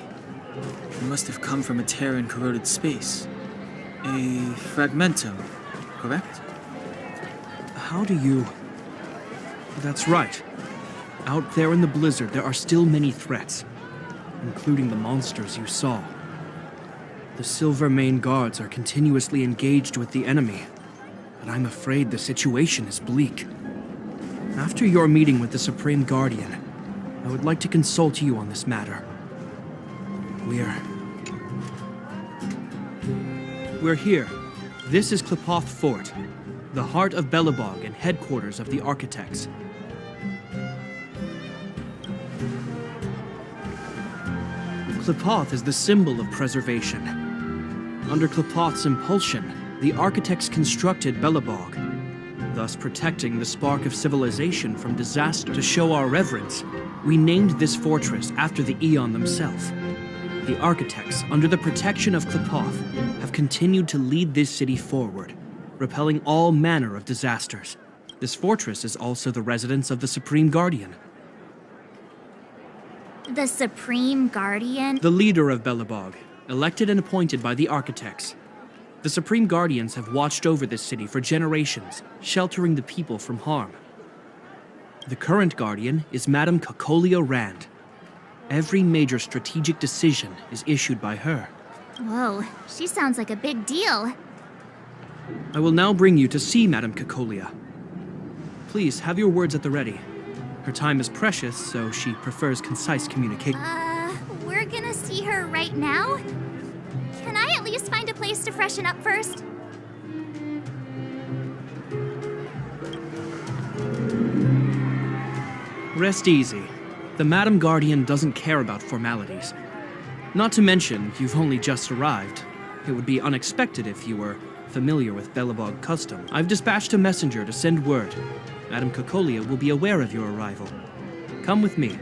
They must have come from a tear in corroded space. A fragmentum, correct? How do you... That's right. Out there in the blizzard, there are still many threats, including the monsters you saw. The Silvermane guards are continuously engaged with the enemy, but I'm afraid the situation is bleak. After your meeting with the Supreme Guardian, I would like to consult you on this matter. We're here. This is Klepoth Fort, the heart of Belobog and headquarters of the architects. Klepoth is the symbol of preservation. Under Klepoth's impulsion, the architects constructed Belobog, thus protecting the spark of civilization from disaster. To show our reverence, we named this fortress after the Aeon themselves. The architects, under the protection of Klepoth, have continued to lead this city forward, repelling all manner of disasters. This fortress is also the residence of the Supreme Guardian. The Supreme Guardian? The leader of Belobog, elected and appointed by the architects. The Supreme Guardians have watched over this city for generations, sheltering the people from harm. The current Guardian is Madame Cocolia Rand. Every major strategic decision is issued by her. Whoa, she sounds like a big deal. I will now bring you to see Madame Cocolia. Please, have your words at the ready. Her time is precious, so she prefers concise communication. We're gonna see her right now? Can I at least find a place to freshen up first? Rest easy. The Madam Guardian doesn't care about formalities. Not to mention, you've only just arrived. It would be unexpected if you were familiar with Belobog custom. I've dispatched a messenger to send word. Madame Cocolia will be aware of your arrival. Come with me.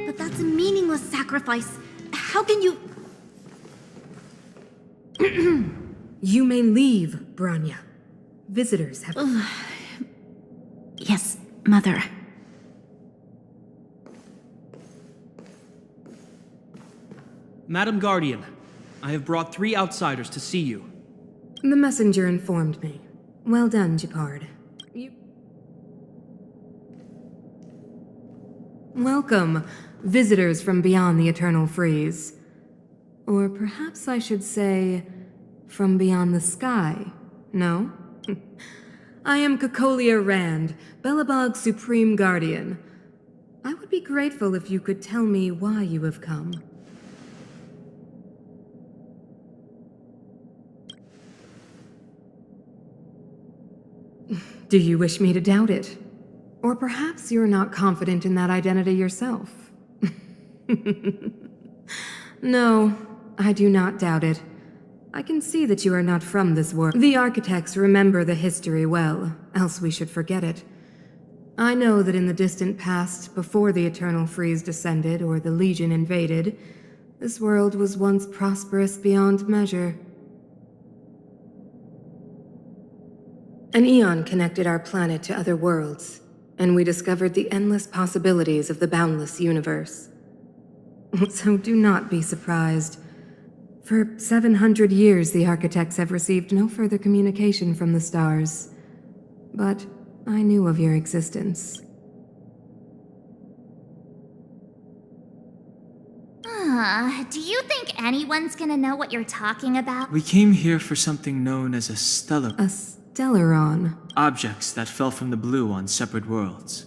But that's a meaningless sacrifice. How can you... You may leave, Branya. Visitors have... Yes, Mother. Madam Guardian, I have brought 3 outsiders to see you. The messenger informed me. Well done, Gepard. Welcome, visitors from beyond the Eternal Freeze. Or perhaps I should say, from beyond the sky, no? I am Cocolia Rand, Belobog's Supreme Guardian. I would be grateful if you could tell me why you have come. Do you wish me to doubt it? Or perhaps you're not confident in that identity yourself? No, I do not doubt it. I can see that you are not from this world. The architects remember the history well, else we should forget it. I know that in the distant past, before the Eternal Freeze descended or the Legion invaded, this world was once prosperous beyond measure. An eon connected our planet to other worlds, and we discovered the endless possibilities of the boundless universe. So do not be surprised. For 700 years, the architects have received no further communication from the stars. But I knew of your existence. Do you think anyone's gonna know what you're talking about? We came here for something known as a stellar. A Stellaron. Objects that fell from the blue on separate worlds.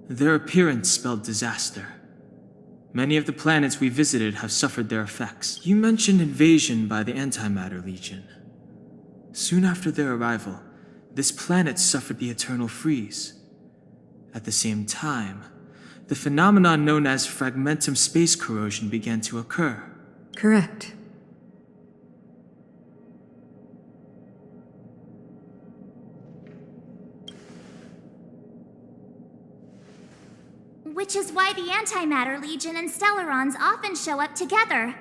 Their appearance spelled disaster. Many of the planets we visited have suffered their effects. You mentioned invasion by the Antimatter Legion. Soon after their arrival, this planet suffered the eternal freeze. At the same time, the phenomenon known as fragmentum space corrosion began to occur. Correct. Which is why the Antimatter Legion and Stellarons often show up together.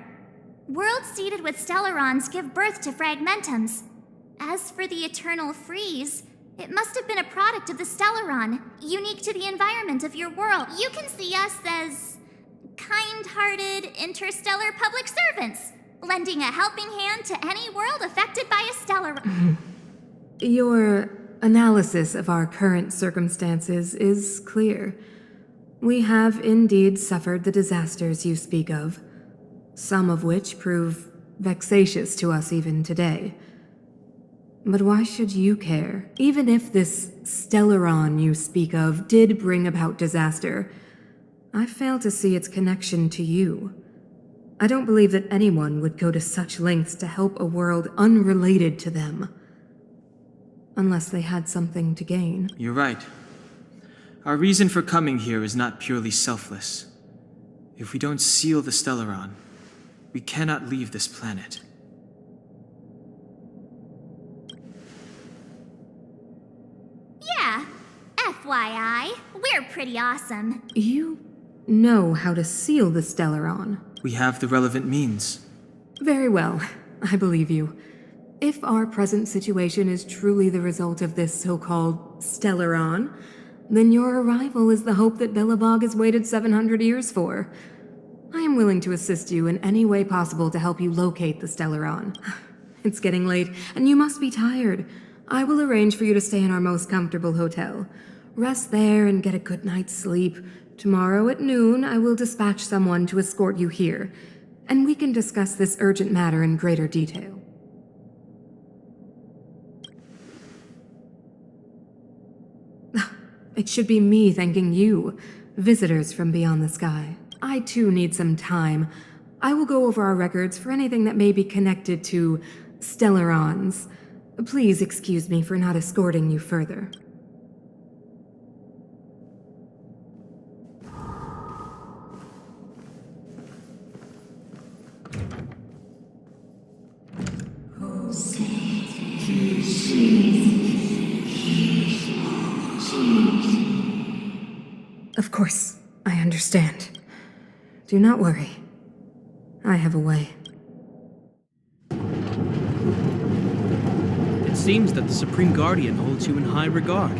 Worlds seeded with Stellarons give birth to fragmentums. As for the eternal freeze, it must have been a product of the Stellaron, unique to the environment of your world. You can see us as kind-hearted interstellar public servants, lending a helping hand to any world affected by a Stellaron. Your analysis of our current circumstances is clear. We have indeed suffered the disasters you speak of, some of which prove vexatious to us even today. But why should you care? Even if this Stellaron you speak of did bring about disaster, I fail to see its connection to you. I don't believe that anyone would go to such lengths to help a world unrelated to them. Unless they had something to gain. You're right. Our reason for coming here is not purely selfless. If we don't seal the Stellaron, we cannot leave this planet. Yeah, FYI, we're pretty awesome. You know how to seal the Stellaron. We have the relevant means. Very well, I believe you. If our present situation is truly the result of this so-called Stellaron, then your arrival is the hope that Belobog has waited 700 years for. I am willing to assist you in any way possible to help you locate the Stellaron. It's getting late, and you must be tired. I will arrange for you to stay in our most comfortable hotel. Rest there and get a good night's sleep. Tomorrow at noon, I will dispatch someone to escort you here, and we can discuss this urgent matter in greater detail. It should be me thanking you, visitors from beyond the sky. I too need some time. I will go over our records for anything that may be connected to Stellarons. Please excuse me for not escorting you further. Of course, I understand. Do not worry. I have a way. It seems that the Supreme Guardian holds you in high regard.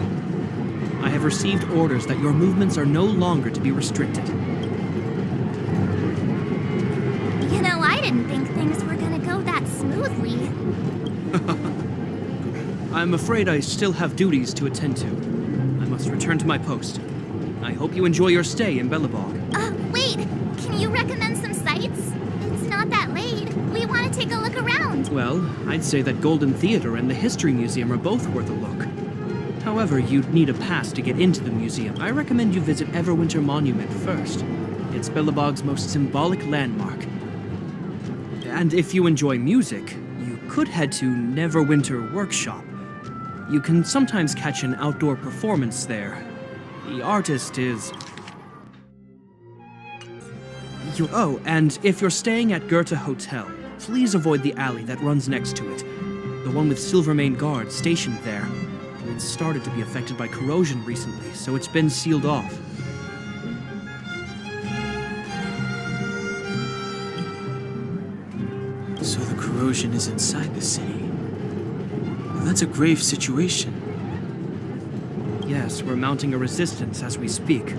I have received orders that your movements are no longer to be restricted. You know, I didn't think things were gonna go that smoothly. I'm afraid I still have duties to attend to. I must return to my post. I hope you enjoy your stay in Belobog. Wait! Can you recommend some sites? It's not that late. We want to take a look around. Well, I'd say that Golden Theater and the History Museum are both worth a look. However, you'd need a pass to get into the museum. I recommend you visit Everwinter Monument first. It's Belobog's most symbolic landmark. And if you enjoy music, you could head to Neverwinter Workshop. You can sometimes catch an outdoor performance there. The artist is... Oh, and if you're staying at Goethe Hotel, please avoid the alley that runs next to it. The one with Silvermane guards stationed there. It's started to be affected by corrosion recently, so it's been sealed off. So the corrosion is inside the city. Well, that's a grave situation. Yes, we're mounting a resistance as we speak.